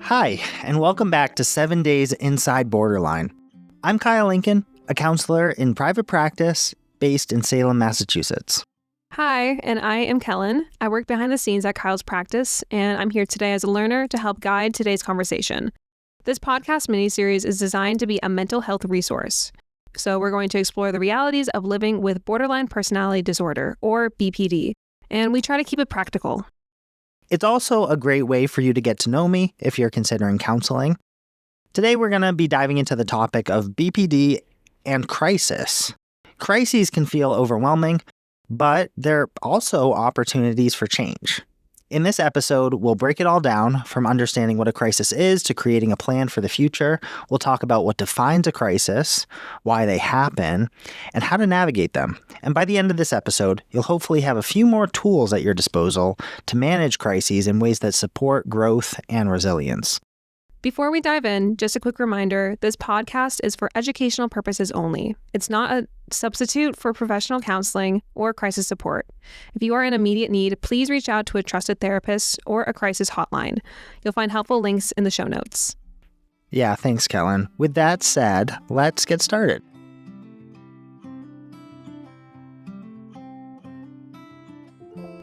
Hi, and welcome back to 7 Days Inside Borderline. I'm Kyle Lincoln, a counselor in private practice based in Salem, Massachusetts. Hi, and I am Kellen. I work behind the scenes at Kyle's practice, and I'm here today as a learner to help guide today's conversation. This podcast miniseries is designed to be a mental health resource. So we're going to explore the realities of living with borderline personality disorder, or BPD, and we try to keep it practical. It's also a great way for you to get to know me if you're considering counseling. Today we're going to be diving into the topic of BPD and crisis. Crises can feel overwhelming, but they're also opportunities for change. In this episode, we'll break it all down from understanding what a crisis is to creating a plan for the future. We'll talk about what defines a crisis, why they happen, and how to navigate them. And by the end of this episode, you'll hopefully have a few more tools at your disposal to manage crises in ways that support growth and resilience. Before we dive in, just a quick reminder, this podcast is for educational purposes only. It's not a substitute for professional counseling or crisis support. If you are in immediate need, please reach out to a trusted therapist or a crisis hotline. You'll find helpful links in the show notes. Yeah, thanks, Kellen. With that said, let's get started.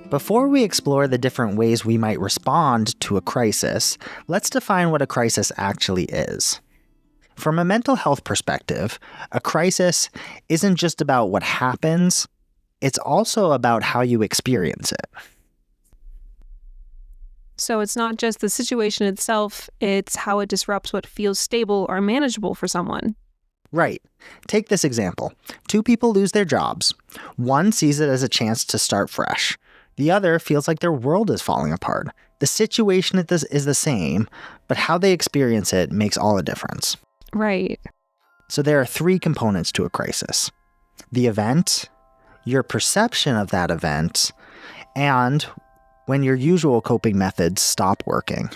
Before we explore the different ways we might respond to a crisis, let's define what a crisis actually is. From a mental health perspective, a crisis isn't just about what happens, it's also about how you experience it. So it's not just the situation itself, it's how it disrupts what feels stable or manageable for someone. Right. Take this example. Two people lose their jobs. One sees it as a chance to start fresh. The other feels like their world is falling apart. The situation is the same, but how they experience it makes all the difference. Right. So there are three components to a crisis: the event, your perception of that event, and when your usual coping methods stop working.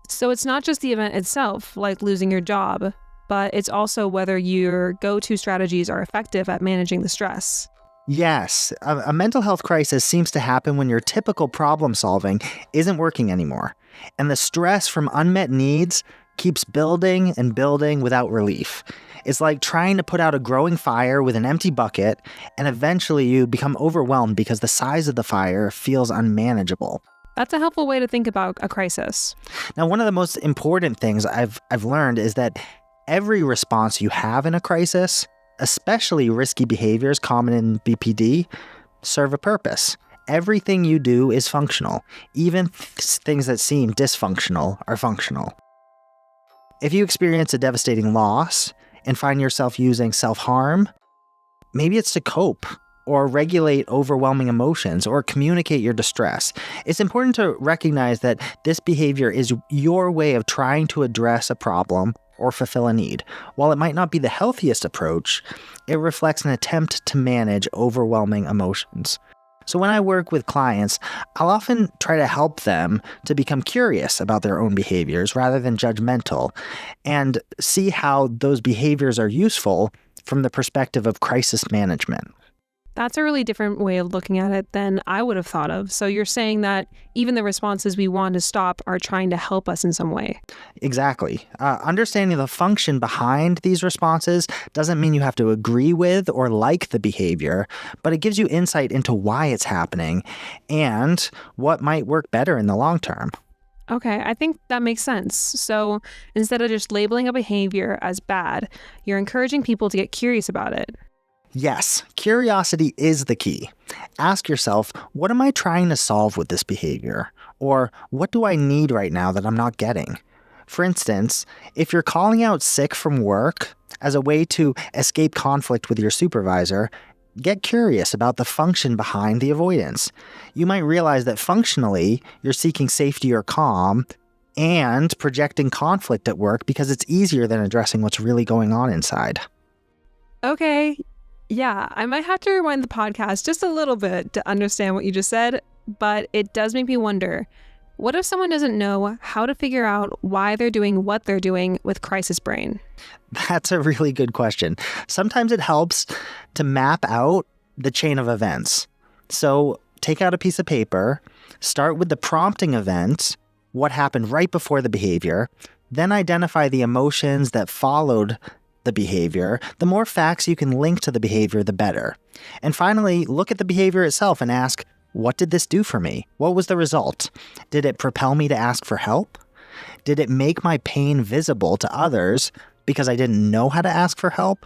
So it's not just the event itself, like losing your job, but it's also whether your go-to strategies are effective at managing the stress. Yes, a mental health crisis seems to happen when your typical problem solving isn't working anymore, and the stress from unmet needs keeps building and building without relief. It's like trying to put out a growing fire with an empty bucket, and eventually you become overwhelmed because the size of the fire feels unmanageable. That's a helpful way to think about a crisis. Now, one of the most important things I've learned is that every response you have in a crisis, especially risky behaviors common in BPD, serve a purpose. Everything you do is functional. Even things that seem dysfunctional are functional. If you experience a devastating loss and find yourself using self-harm, maybe it's to cope or regulate overwhelming emotions or communicate your distress. It's important to recognize that this behavior is your way of trying to address a problem or fulfill a need. While it might not be the healthiest approach, it reflects an attempt to manage overwhelming emotions. So when I work with clients, I'll often try to help them to become curious about their own behaviors rather than judgmental, and see how those behaviors are useful from the perspective of crisis management. That's a really different way of looking at it than I would have thought of. So you're saying that even the responses we want to stop are trying to help us in some way. Exactly. Understanding the function behind these responses doesn't mean you have to agree with or like the behavior, but it gives you insight into why it's happening and what might work better in the long term. Okay, I think that makes sense. So instead of just labeling a behavior as bad, you're encouraging people to get curious about it. Yes, curiosity is the key. Ask yourself, what am I trying to solve with this behavior? Or what do I need right now that I'm not getting? For instance, if you're calling out sick from work as a way to escape conflict with your supervisor, get curious about the function behind the avoidance. You might realize that functionally, you're seeking safety or calm and projecting conflict at work because it's easier than addressing what's really going on inside. Okay. Yeah, I might have to rewind the podcast just a little bit to understand what you just said, but it does make me wonder, what if someone doesn't know how to figure out why they're doing what they're doing with crisis brain? That's a really good question. Sometimes it helps to map out the chain of events. So take out a piece of paper, start with the prompting event, what happened right before the behavior, then identify the emotions that followed the behavior. The more facts you can link to the behavior, the better. And finally, look at the behavior itself and ask, what did this do for me? What was the result? Did it propel me to ask for help? Did it make my pain visible to others because I didn't know how to ask for help?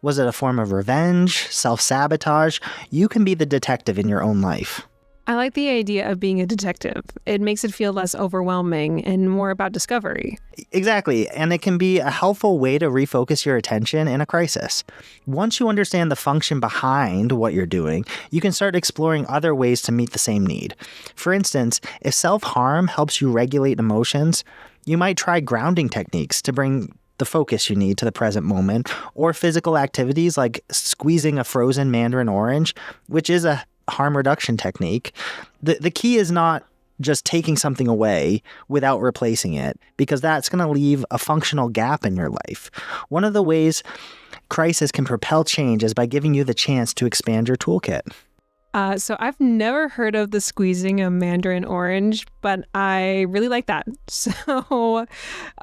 Was it a form of revenge, self-sabotage? You can be the detective in your own life. I like the idea of being a detective. It makes it feel less overwhelming and more about discovery. Exactly, and it can be a helpful way to refocus your attention in a crisis. Once you understand the function behind what you're doing, you can start exploring other ways to meet the same need. For instance, if self-harm helps you regulate emotions, you might try grounding techniques to bring the focus you need to the present moment, or physical activities like squeezing a frozen mandarin orange, which is a harm reduction technique. The key is not just taking something away without replacing it, because that's going to leave a functional gap in your life. One of the ways crisis can propel change is by giving you the chance to expand your toolkit. So I've never heard of the squeezing a mandarin orange, but I really like that. So,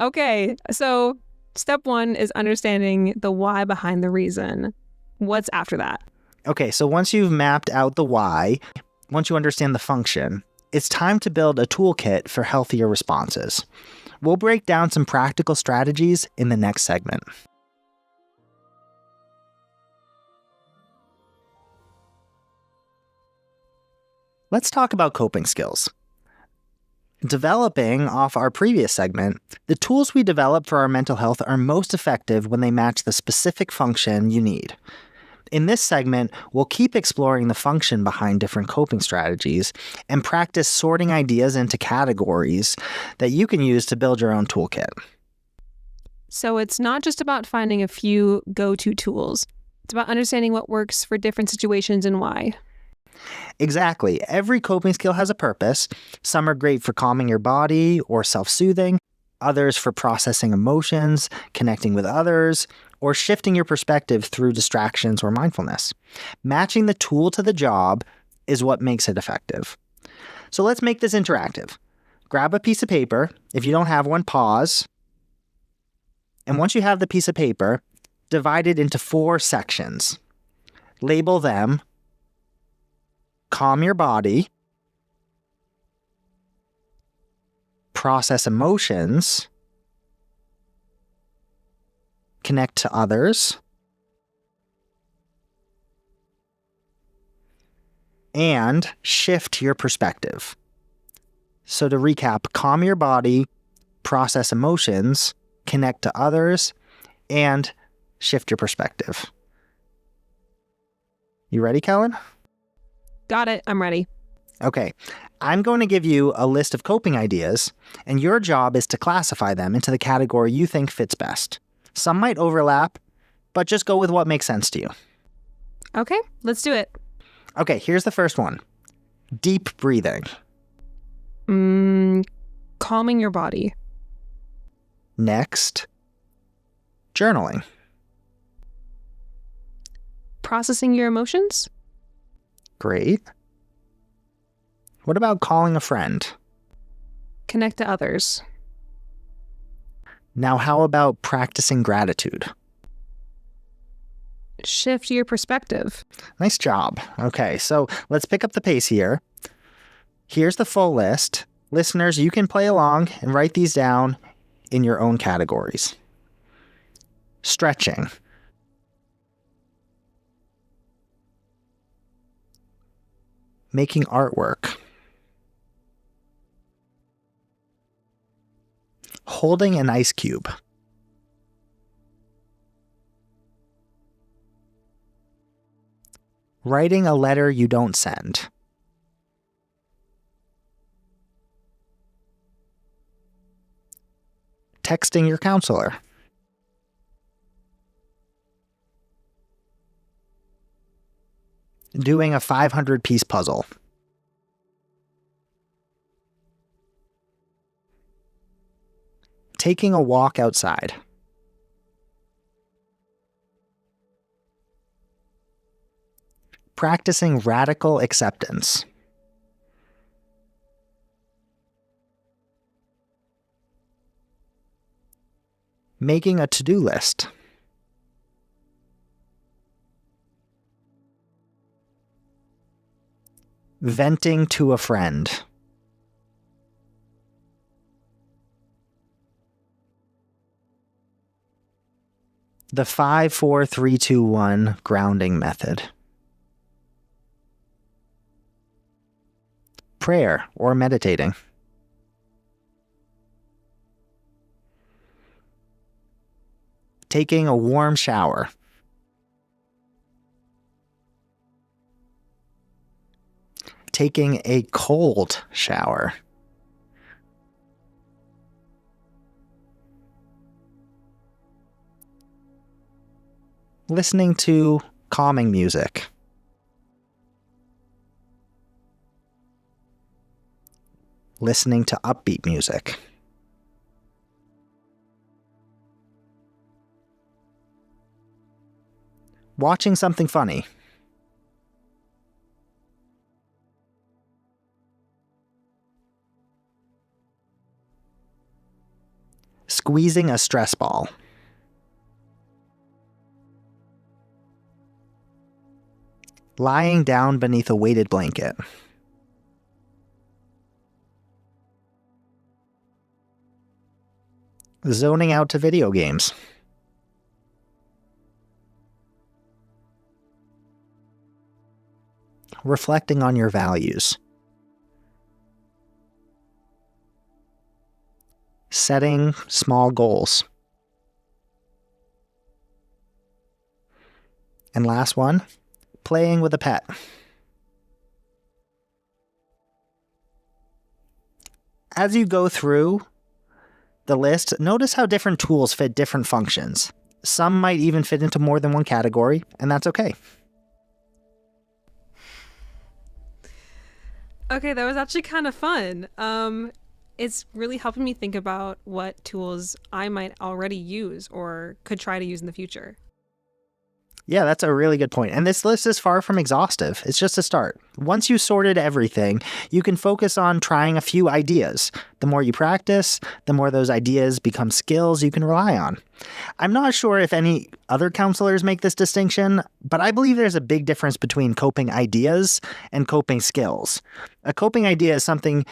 okay. So step 1 is understanding the why behind the reason. What's after that? Okay, so once you've mapped out the why, once you understand the function, it's time to build a toolkit for healthier responses. We'll break down some practical strategies in the next segment. Let's talk about coping skills. Developing off our previous segment, the tools we develop for our mental health are most effective when they match the specific function you need. In this segment, we'll keep exploring the function behind different coping strategies and practice sorting ideas into categories that you can use to build your own toolkit. So it's not just about finding a few go-to tools. It's about understanding what works for different situations and why. Exactly. Every coping skill has a purpose. Some are great for calming your body or self-soothing, others for processing emotions, connecting with others, or shifting your perspective through distractions or mindfulness. Matching the tool to the job is what makes it effective. So let's make this interactive. Grab a piece of paper. If you don't have one, pause. And once you have the piece of paper, divide it into 4 sections. Label them: calm your body, process emotions, connect to others, and shift your perspective. So to recap, calm your body, process emotions, connect to others, and shift your perspective. You ready, Kellen? Got it. I'm ready. Okay. I'm going to give you a list of coping ideas, and your job is to classify them into the category you think fits best. Some might overlap, but just go with what makes sense to you. Okay, let's do it. Okay, here's the first one. Deep breathing. Calming your body. Next, journaling. Processing your emotions. Great. What about calling a friend? Connect to others. Now, how about practicing gratitude? Shift your perspective. Nice job. Okay, so let's pick up the pace here. Here's the full list. Listeners, you can play along and write these down in your own categories. Stretching. Making artwork. Holding an ice cube. Writing a letter you don't send. Texting your counselor. Doing a 500-piece puzzle. Taking a walk outside. Practicing radical acceptance. making a to-do list, venting to a friend, the 5, 4, 3, 2, 1 grounding method, prayer or meditating, taking a warm shower, taking a cold shower, listening to calming music, listening to upbeat music, watching something funny, squeezing a stress ball, lying down beneath a weighted blanket, zoning out to video games, reflecting on your values, setting small goals, and last one, playing with a pet. As you go through the list, notice how different tools fit different functions. Some might even fit into more than one category, and that's okay. Okay, that was actually kind of fun. It's really helping me think about what tools I might already use or could try to use in the future. Yeah, that's a really good point. And this list is far from exhaustive. It's just a start. Once you sorted everything, you can focus on trying a few ideas. The more you practice, the more those ideas become skills you can rely on. I'm not sure if any other counselors make this distinction, but I believe there's a big difference between coping ideas and coping skills. A coping idea is something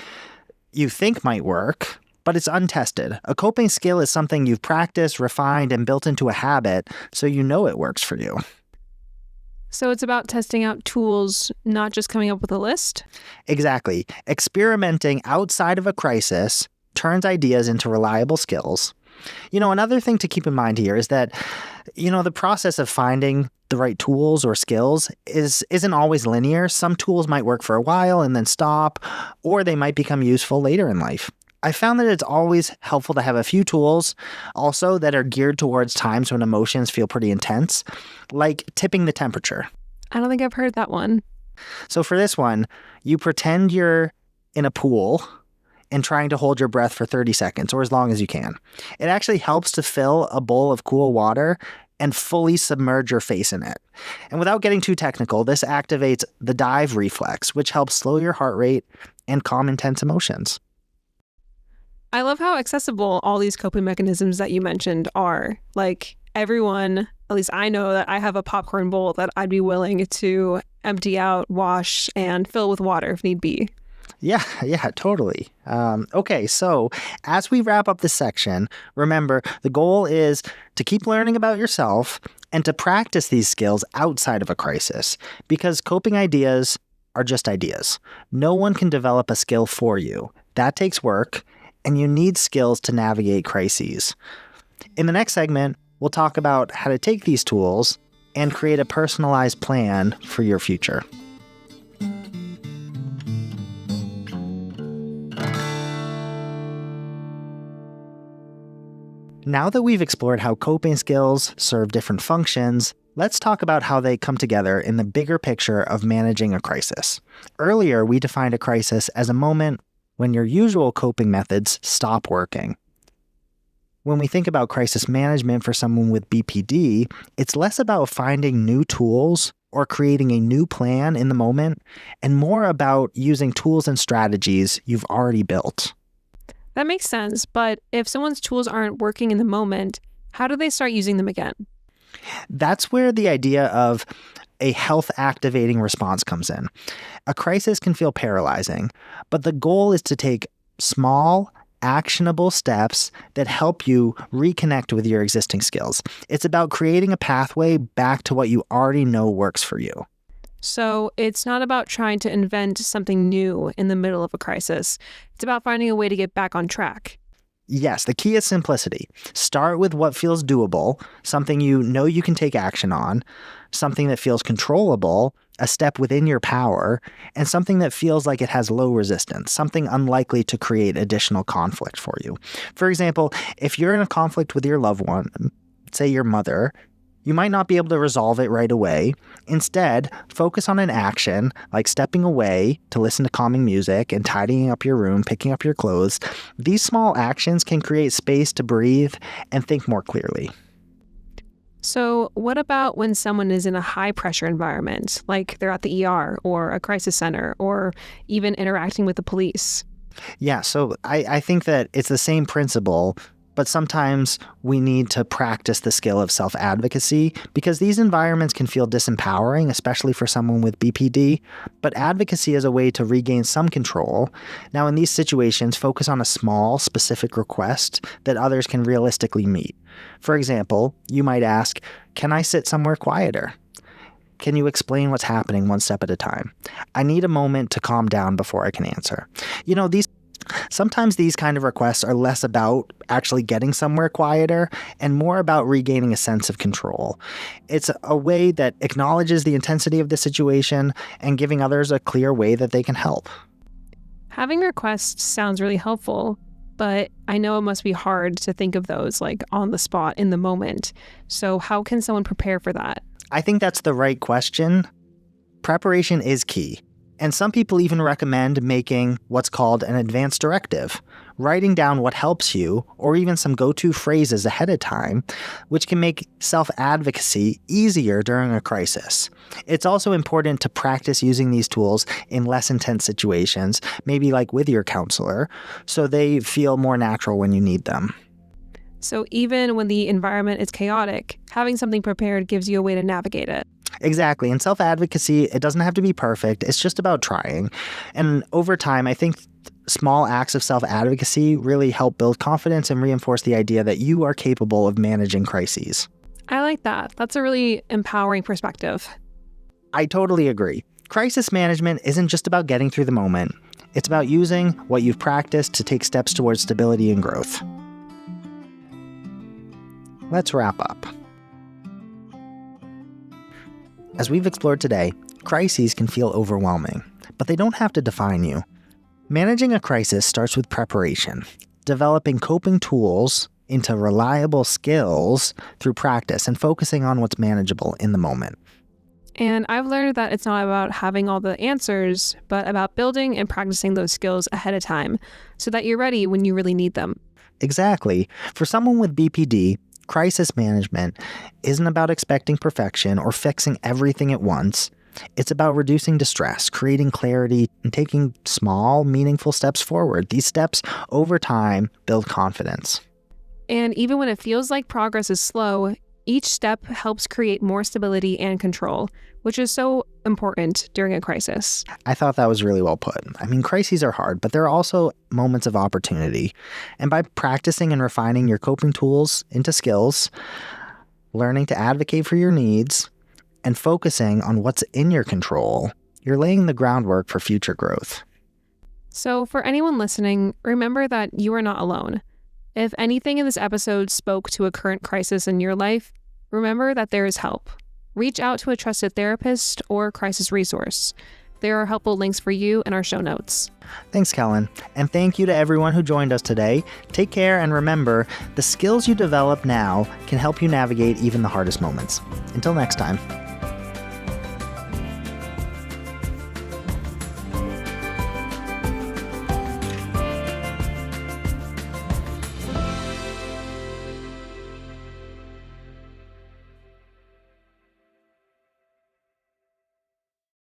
you think might work, but it's untested. A coping skill is something you've practiced, refined, and built into a habit, so you know it works for you. So it's about testing out tools, not just coming up with a list? Exactly. Experimenting outside of a crisis turns ideas into reliable skills. Another thing to keep in mind here is that, the process of finding the right tools or skills isn't always linear. Some tools might work for a while and then stop, or they might become useful later in life. I found that it's always helpful to have a few tools also that are geared towards times when emotions feel pretty intense, like tipping the temperature. I don't think I've heard that one. So for this one, you pretend you're in a pool and trying to hold your breath for 30 seconds or as long as you can. It actually helps to fill a bowl of cool water and fully submerge your face in it. And without getting too technical, this activates the dive reflex, which helps slow your heart rate and calm intense emotions. I love how accessible all these coping mechanisms that you mentioned are. Like everyone, at least I know that I have a popcorn bowl that I'd be willing to empty out, wash, and fill with water if need be. Yeah, totally. Okay, so as we wrap up this section, remember the goal is to keep learning about yourself and to practice these skills outside of a crisis, because coping ideas are just ideas. No one can develop a skill for you. That takes work, and you need skills to navigate crises. In the next segment, we'll talk about how to take these tools and create a personalized plan for your future. Now that we've explored how coping skills serve different functions, let's talk about how they come together in the bigger picture of managing a crisis. Earlier, we defined a crisis as a moment when your usual coping methods stop working. When we think about crisis management for someone with BPD, it's less about finding new tools or creating a new plan in the moment, and more about using tools and strategies you've already built. That makes sense, but if someone's tools aren't working in the moment, How do they start using them again? That's where the idea of a health activating response comes in. A crisis can feel paralyzing, but the goal is to take small, actionable steps that help you reconnect with your existing skills. It's about creating a pathway back to what you already know works for you. So it's not about trying to invent something new in the middle of a crisis. It's about finding a way to get back on track. Yes, the key is simplicity. Start with what feels doable, something you know you can take action on, something that feels controllable, a step within your power, and something that feels like it has low resistance, something unlikely to create additional conflict for you. For example, if you're in a conflict with your loved one, say your mother, you might not be able to resolve it right away. Instead, focus on an action like stepping away to listen to calming music and tidying up your room, picking up your clothes. These small actions can create space to breathe and think more clearly. So what about when someone is in a high-pressure environment, like they're at the ER or a crisis center or even interacting with the police? Yeah, so I think that it's the same principle, but sometimes we need to practice the skill of self-advocacy because these environments can feel disempowering, especially for someone with BPD. But advocacy is a way to regain some control. Now, in these situations, focus on a small, specific request that others can realistically meet. For example, you might ask, "Can I sit somewhere quieter? Can you explain what's happening one step at a time? I need a moment to calm down before I can answer." Sometimes these kind of requests are less about actually getting somewhere quieter and more about regaining a sense of control. It's a way that acknowledges the intensity of the situation and giving others a clear way that they can help. Having requests sounds really helpful, but I know it must be hard to think of those like on the spot in the moment. So how can someone prepare for that? I think that's the right question. Preparation is key. And some people even recommend making what's called an advance directive, writing down what helps you, or even some go-to phrases ahead of time, which can make self-advocacy easier during a crisis. It's also important to practice using these tools in less intense situations, maybe like with your counselor, so they feel more natural when you need them. So even when the environment is chaotic, having something prepared gives you a way to navigate it. Exactly. In self-advocacy, it doesn't have to be perfect. It's just about trying. And over time, I think small acts of self-advocacy really help build confidence and reinforce the idea that you are capable of managing crises. I like that. That's a really empowering perspective. I totally agree. Crisis management isn't just about getting through the moment. It's about using what you've practiced to take steps towards stability and growth. Let's wrap up. As we've explored today, crises can feel overwhelming, but they don't have to define you. Managing a crisis starts with preparation, developing coping tools into reliable skills through practice and focusing on what's manageable in the moment. And I've learned that it's not about having all the answers, but about building and practicing those skills ahead of time so that you're ready when you really need them. Exactly. For someone with BPD, crisis management isn't about expecting perfection or fixing everything at once. It's about reducing distress, creating clarity, and taking small, meaningful steps forward. These steps, over time, build confidence. And even when it feels like progress is slow, each step helps create more stability and control, which is so important during a crisis. I thought that was really well put. I mean, crises are hard, but there are also moments of opportunity. And by practicing and refining your coping tools into skills, learning to advocate for your needs, and focusing on what's in your control, you're laying the groundwork for future growth. So for anyone listening, remember that you are not alone. If anything in this episode spoke to a current crisis in your life, remember that there is help. Reach out to a trusted therapist or crisis resource. There are helpful links for you in our show notes. Thanks, Kellen. And thank you to everyone who joined us today. Take care and remember, the skills you develop now can help you navigate even the hardest moments. Until next time.